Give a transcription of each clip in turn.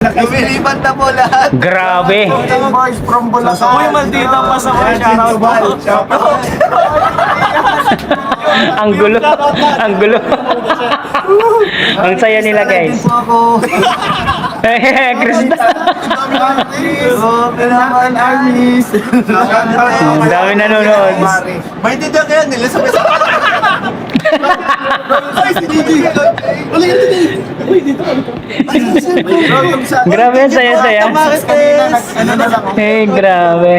Lumilipat na po lahat. Grabe. Boys from Bulacan. Uy, maldita pa sa mga shoutout. Ang gulo. Ang gulo. Ang saya nila, guys. Po ako. Krista. Kailangan armies. Ang dami nanonood. May dito kaya nila sa mesa. Ay, si Didi. Wala yung Didi. Grabe, ang saya-saya. Grabe.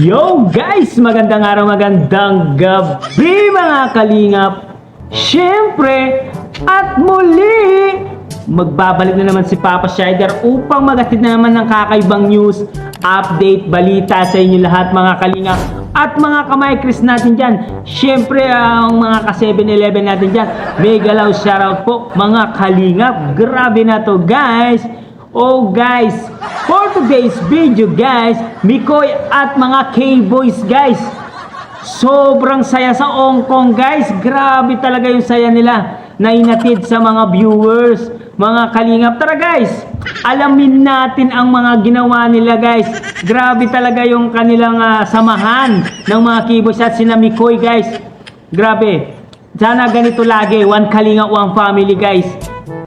Yo guys! Magandang araw, magandang gabi mga kalingap. Siyempre, at muli, magbabalik na naman si Papa Shider upang magatid na naman ng kakaibang news, update, balita sa inyo lahat mga kalingap. At mga kamay-Chris natin dyan, syempre ang mga ka-7-Eleven natin dyan, mega loud shoutout po mga kalingap. Grabe na to guys. Oh guys, for today's video guys, Mikoy at mga K-Boys guys, sobrang saya sa Hong Kong guys. Grabe talaga yung saya nila na inatid sa mga viewers, mga kalingap. Tara guys, alamin natin ang mga ginawa nila guys. Grabe talaga yung kanilang samahan ng mga K-Boys at sina Mikoy guys. Grabe, sana ganito lagi, one kalingap, one family guys.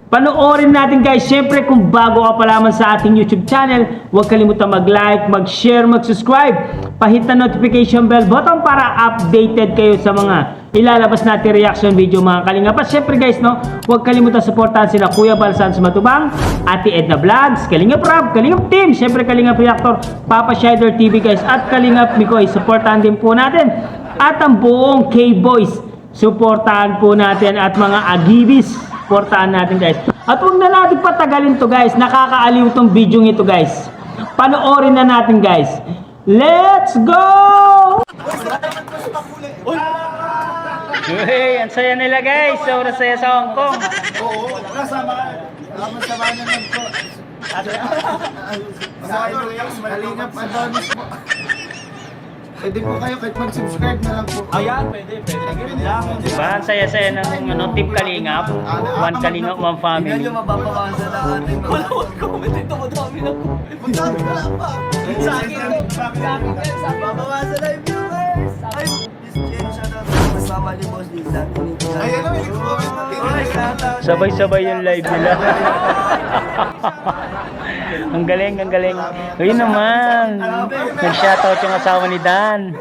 Panoorin natin guys. Siyempre kung bago ka pa lamang sa ating YouTube channel, huwag kalimutan mag-like, mag-share, mag-subscribe. Pahit na notification bell button para updated kayo sa mga ilalabas natin reaction video mga kalingap. At siyempre guys, no, huwag kalimutan supportahan sila Kuya Bal Santos Matubang, Ate Edna Vlogs, Kalingap Rob, Kalingap Team, siyempre Kalingap Reactor, Papa Shider TV guys, at Kalingap Mikoy. Supportahan din po natin. At ang buong K-Boys, supportahan po natin, at mga Agibis, supportahan natin guys. At huwag na natin patagalin to guys. Nakakaaliw tong video ito guys. Panoorin na natin guys. Let's go! Uy, ang saya nila guys. Sobrang saya sa Hong Kong. Oo, kasama na lang po. Kalingap Adonis po. Pwede po kayo kahit mag-subscribe na lang po. Ayan, pwede lang. Diba? Ang saya-saya ng Team Kalingap. One Kalingap, one family. Hindi nyo mababawasan na ating mga... Wala ko comment ito, madami na comment. Magdami na lang pa. Sa akin, Babawasan na yung viewers. Ay, Miss Jen, shoutout sa kasama ni Boss Lisa. Ay, ano, may nag-comment na tinry. Sabay-sabay yung live nila. Ang galing, ang galing. Ayun naman. Nag-shoutout yung asawa ni Dan.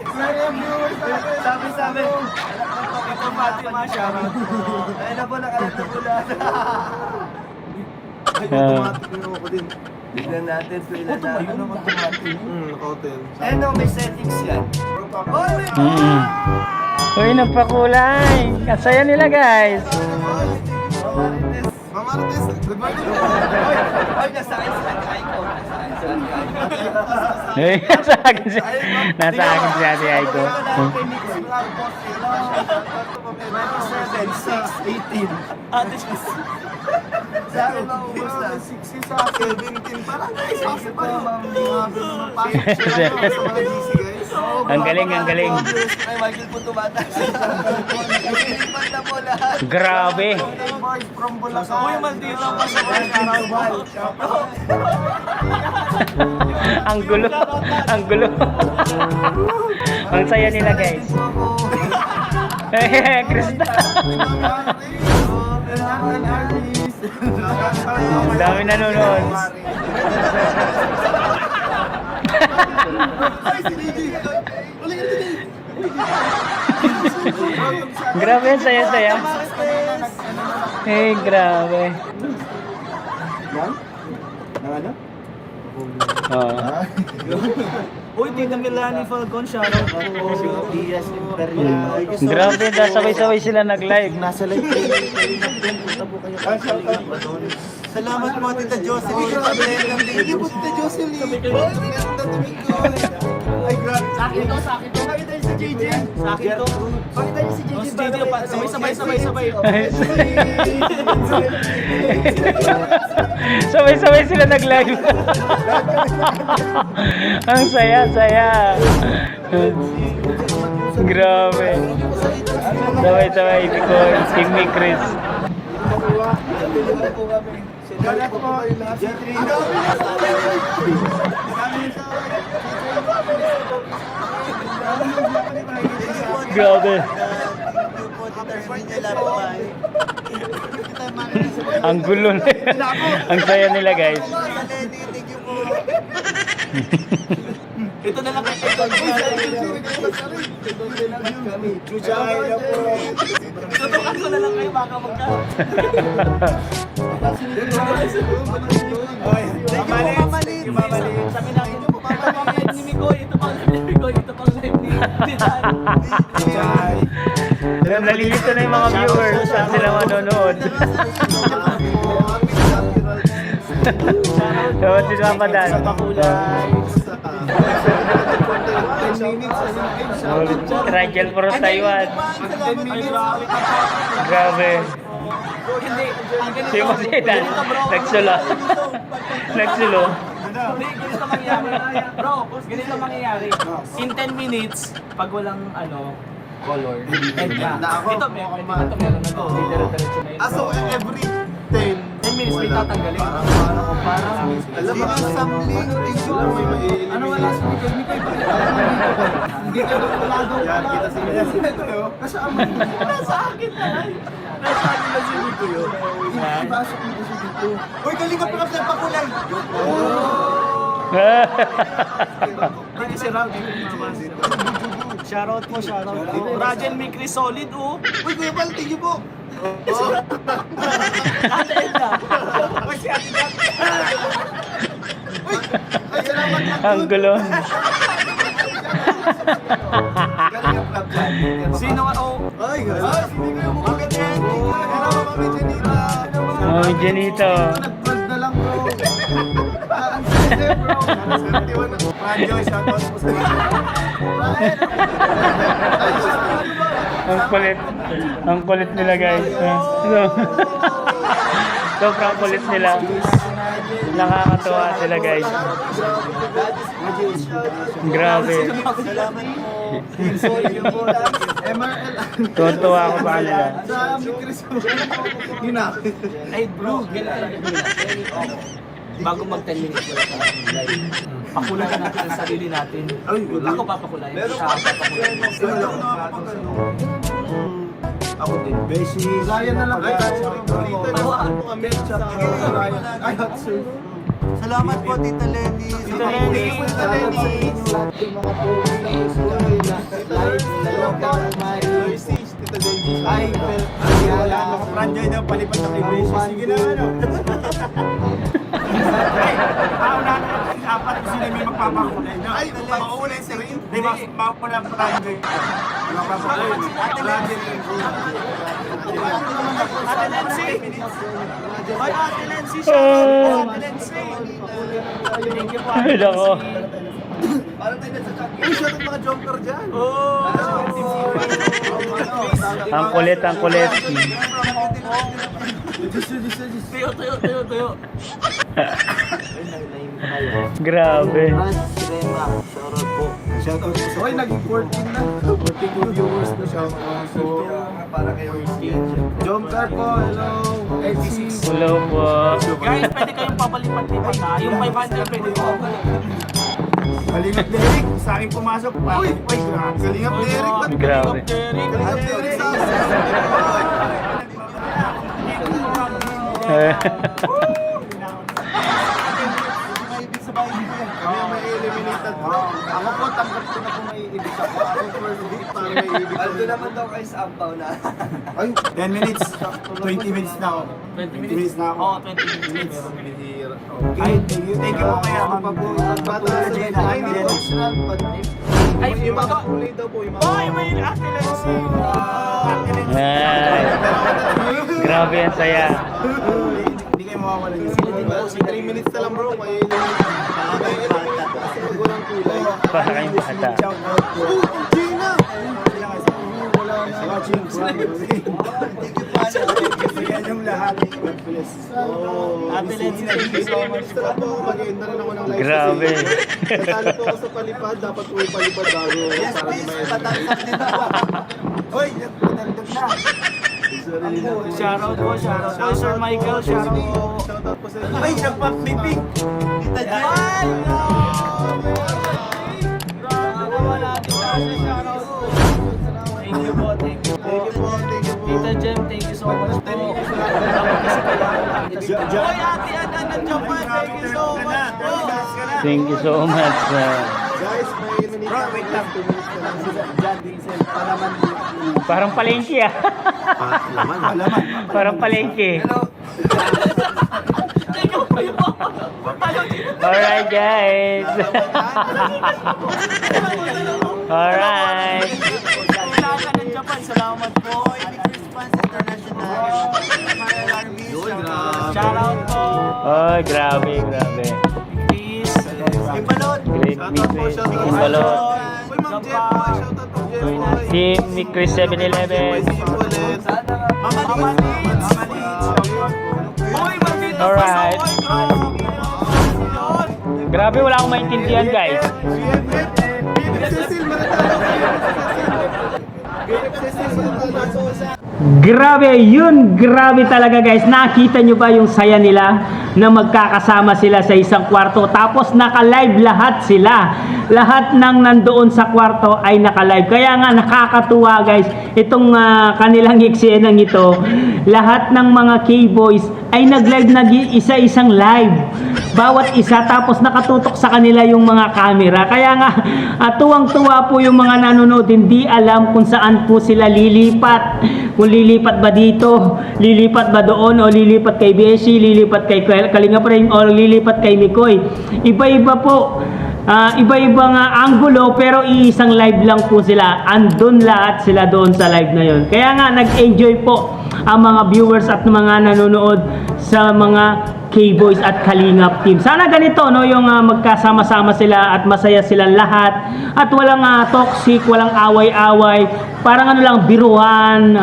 Sabi. Ito pati mga shoutout. Ayun na po, nakalata po lahat. Ay, automatic yung ako din. Tignan natin kung ilan na. Ano automatic? Naka-hotel. Ano, may settings yan. Oh, may Uy, nagpakulay. Kasaya nila guys. Mama Artes, good morning. Ay, nasa akin sila Aiko. Nasa akin si Ate Aiko. 7, 6, 18. Ate, Sa akin maubos na. 60 sa 17. Parang guys, kasi parang mga pasok sa mga GC guys. Ang galing, ang galing. Ay, Michael po tumatas. Lumilipat na po lahat. Grabe. Boys from Bulacan. uy, maldita pa sa mga shoutout. Ang gulo. Ang gulo. Ang saya nila guys. Krista. Ang dami nanonood. Ay, si Didi. Wala yung Didi. Grabe, ang saya-saya. Grabe. Ano? Oo. Uy, Tita Milani Falcon, shoutout po. Yes, Imperial. Grabe, sabay-sabay sila nag-live. Nasa live punta po kayo. Salamat po, Tita Jocelyn. Thank you po, Tita Jocelyn. Ganda tumig ko. Ay, grabe. Sa akin to. Pakita niyo si JJ. Sa akin to. Pakita niyo si JJ. Si JJ, sabay. Sabay-sabay sila nag-live. Ang saya. Grabe. Sabay-sabay, Team Chris. Nakuha. Natulungan po kami. Galat po. G3. Grabe. Ang gulo na. Ang saya nila guys. Ito na lang kayo. Chuchay na po. Tutukan ko na lang kayo baka magka. Mamalit. Mamalit. Sabi natin, mamamalit ni Mikoy. Ito pang live ni Mikoy. Ito pang live ni Dan. Chuchay. Nalilito na yung mga viewers. Saan sila manonood? So, si Papa Dan. Sa Bakulay. Rigel for Taiwan. Ay, grabe ka. Grabe. Hindi. Ang ganito. Si Masitan. Nagsulo. Nagsulo. Hindi, ganito mangyayari. Bro, ganito mangyayari. In 10 minutes, pag walang color, end na. Ito, meron na to. Diretso na yun. So every 10 10 minutes may tatanggalin. Parang alam mo, sampling tissue lang may maiinig. Ano wala sa Mikoy? Mikoy ba? Hindi ka doon wala doon. Yan, kita si Mikoy. Kasama. Nasa akin na. Nasa akin na si Mikoy yun. Ipasok mo kasi dito. Uy, galing ka pa ng Bakulay. Hindi si Rob. Shoutout mo, shoutout. Rajen Mikri solid, oh. Uy, Kuya Bal, thank you po. Ate Edna. Uy, si Ate Jack. Uy, ay, salamat lang. Ang gulo. Galing ang vlog dyan. Sino ka, oh? Ay, galing. Sino ka yung mga ganyan? Hello, Mami Janita. Oh, Janito. Nag-vlog na lang, bro. Ang sese, bro. Ang 71. Franjo, shoutout po sa Ang kulit. Ang kulit nila guys. So, sobrang kulit nila. Nakakatuwa sila guys. Grabe. MRL. Tuwa ako sa kanila. Sa Mikris mo. Hina. Ay, bro. Bago mag 10 minutes pakulayan natin ang sarili natin. Ako papakulayan. Siya papakulayan. Ako din. Beshi. Ryan na lang. Ay, Tawaan po kami sa Ryan. Ay, hot sir. Salamat po, Tita Lenny. Tita Lenny. Tita Lenny. Lahat yung mga posts na gusto ko nila. Live na local, my Luisis, Tita Lenny. Ay, wala. Franjoy daw, palipat na kay Beshi. Sige na, ano. Wala na. Apat ko sila may magpapakulay. Ay, mauulay si Rin. Di ba? Mapula ang Franjoy. Magpapakulay. Ate Nancy! Hoy, Ate Nancy! Shoutout Ate Nancy! Thank you po, Ate Ay, nako. Nancy. Parang tayo nasa chat. Uy, siya mga jumper dyan. Oh! Ang kulit, ang kulit. Tuyo, tuyo, tuyo, tuyo. Grabe. Shoutout po. Uy, naging 14 na. 14 viewers na shoutout. So, para kayo Jumper po, hello. LC. Hello po. Guys, pwede kayong papalipat-lipat ha. Yung 500 pwede po. Kalingap Derek, sa akin pumasok. Uy, Kalingap Derek. Ba't Grabe. Kalingap Derek sa akin? Kami ang may eliminated bro. Ako po, tanggap ko na kung may ibig ako. Ako first week, parang may ibig ako. Aldo naman daw kayo sa Ampaw na. Ay, 10 minutes. 20 minutes na ako. 20 minutes na ako. Oo, 20 minutes. Ay, thank you po kaya ako po. Bata sa Jenna. Ay, hindi optional, but Ay, yung mga ito. kulay daw po. Yung mga Hoy, may Ate Nancy! Ate Nancy! Ay, grabe ang saya. Hindi kayo mawawala niyo. 3 minutes na lang bro. May kasi walang kulay. Para kayong bata. Shout out po. Gina! Wala na. Watching Yan yung lahat. God bless. Ate Lenny, Thank you so much. Gusto lang po ako mag-enda rin ako ng live. Grabe. Natalo po ako sa palipad. Dapat po yung palipad bago. Yes, please. Patanggap din ako. Hoy, patandog na. Shoutout po, shoutout po. Sir Michael, shoutout po. Shoutout po sa inyo. Ay, siya pa, Piping. Tita Jen. Ay, no! Grabe naman natin tayo, shoutout po. Thank you po, thank you po. Thank you po, thank you po. Tita Jem, thank you so much po. Salamat kasi kailangan kita si Tita. Hoy, ate, nandiyan pa. Thank you so much po. Thank you so much. Guys, may minute. Bro, wait lang. 2 minutes na lang. John Vincent, palaman. Parang palengke ah. Palaman. Parang palengke. Hello. Alright guys. Alright. Kailangan ng Japan, salamat po. Response International. Shoutout po. Oh, grabe. Please. Imbalot. Great Chris. Imbalot. Uy, Ma'am Jen po. Shoutout po, Jen po. Si Nick Chris 7-Eleven. See you ulit. Mama Leeds. Uy, magdito pa sa Alright. oil. Grabe, wala akong maintindihan guys. Cecil, manatalo. Cecil, manatalo. Grabe, grabe talaga guys. Nakita nyo ba yung saya nila na magkakasama sila sa isang kwarto tapos naka-live lahat sila. Lahat ng nandoon sa kwarto ay naka-live. Kaya nga nakakatuwa guys, itong kanilang eksenang ito. Lahat ng mga K-boys ay nag-live isa-isang live. Bawat isa tapos nakatutok sa kanila yung mga camera. Kaya nga tuwang-tuwa po yung mga nanonood. Hindi alam kung saan po sila lilipat. Kung lilipat ba dito, lilipat ba doon, o lilipat kay Beshi, lilipat kay Kalinga Prime, o lilipat kay Mikoy. Iba-iba po. Iba-ibang anggulo pero iisang live lang po sila. Andun lahat sila doon sa live na yon. Kaya nga nag-enjoy po ang mga viewers at mga nanonood sa mga K-Boys at Kalingap team. Sana ganito no, yung magkasama-sama sila at masaya silang lahat at walang toxic, walang away-away. Parang ano lang, biruhan,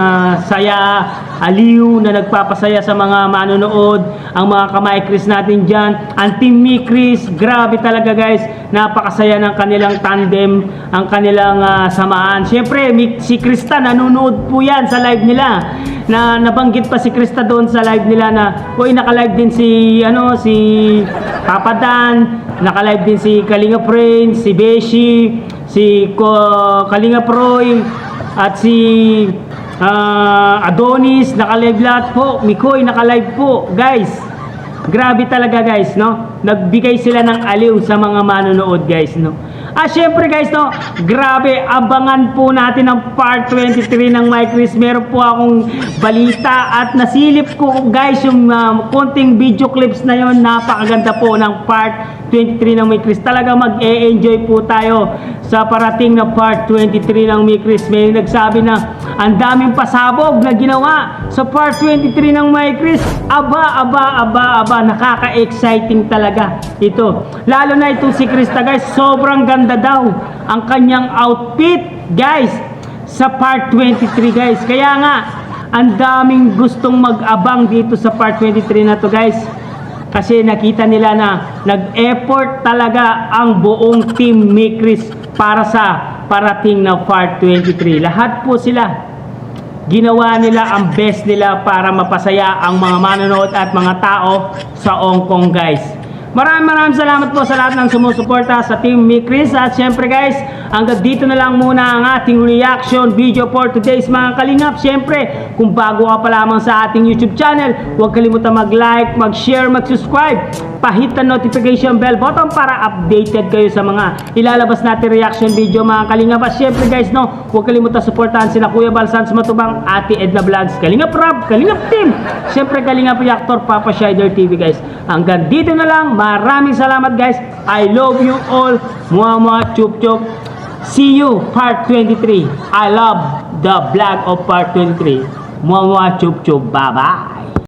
saya, aliw na nagpapasaya sa mga manonood, ang mga kamay Chris natin dyan, ang team Mi Chris, grabe talaga guys, napakasaya ng kanilang tandem, ang kanilang samaan. Siyempre, si Krista nanonood po yan sa live nila, na nabanggit pa si Krista doon sa live nila na, uy, naka-live din si Papa Dan, naka-live din si Kalinga Prince, si Beshi, si Kalinga Proy, at si Adonis, naka-live lahat po. Mikoy, naka-live po. Guys, grabe talaga guys, no? Nagbigay sila ng aliw sa mga manonood guys, no? Syempre guys, no? Grabe, abangan po natin ang part 23 ng My Chris. Meron po akong balita at nasilip ko guys yung konting video clips na yon. Napakaganda po ng part 23 ng My Chris. Talaga mag-e-enjoy po tayo sa parating na part 23 ng My Chris. May nagsabi na ang daming pasabog na ginawa sa part 23 ng My Chris. Aba, nakaka-exciting talaga ito. Lalo na itong si Krista guys, sobrang ganda daw ang kanyang outfit guys sa part 23 guys. Kaya nga, ang daming gustong mag-abang dito sa part 23 na to guys. Kasi nakita nila na nag-effort talaga ang buong team Mi Chris para sa parating na part 23. Lahat po sila ginawa nila ang best nila para mapasaya ang mga manonood at mga tao sa Hong Kong guys. Maraming salamat po sa lahat ng sumusuporta sa Team Mi Chris. At syempre guys, hanggang dito na lang muna ang ating reaction video for today's mga kalingap. Syempre, kung bago ka pa lamang sa ating YouTube channel, huwag kalimutan mag-like, mag-share, mag-subscribe. Pahit ang notification bell button para updated kayo sa mga ilalabas natin reaction video mga kalingap. At syempre guys, no, huwag kalimutan suportahan sila Kuya Balsan Matubang, Ate Edna Vlogs, Kalingap Rap, Kalingap Team. Syempre Kalingap Reactor, Papa Shider TV guys. Hanggang dito na lang. Maraming salamat guys. I love you all. Muah chup chup. See you part 23. I love the vlog of part 23. Muah chup chup. Bye bye.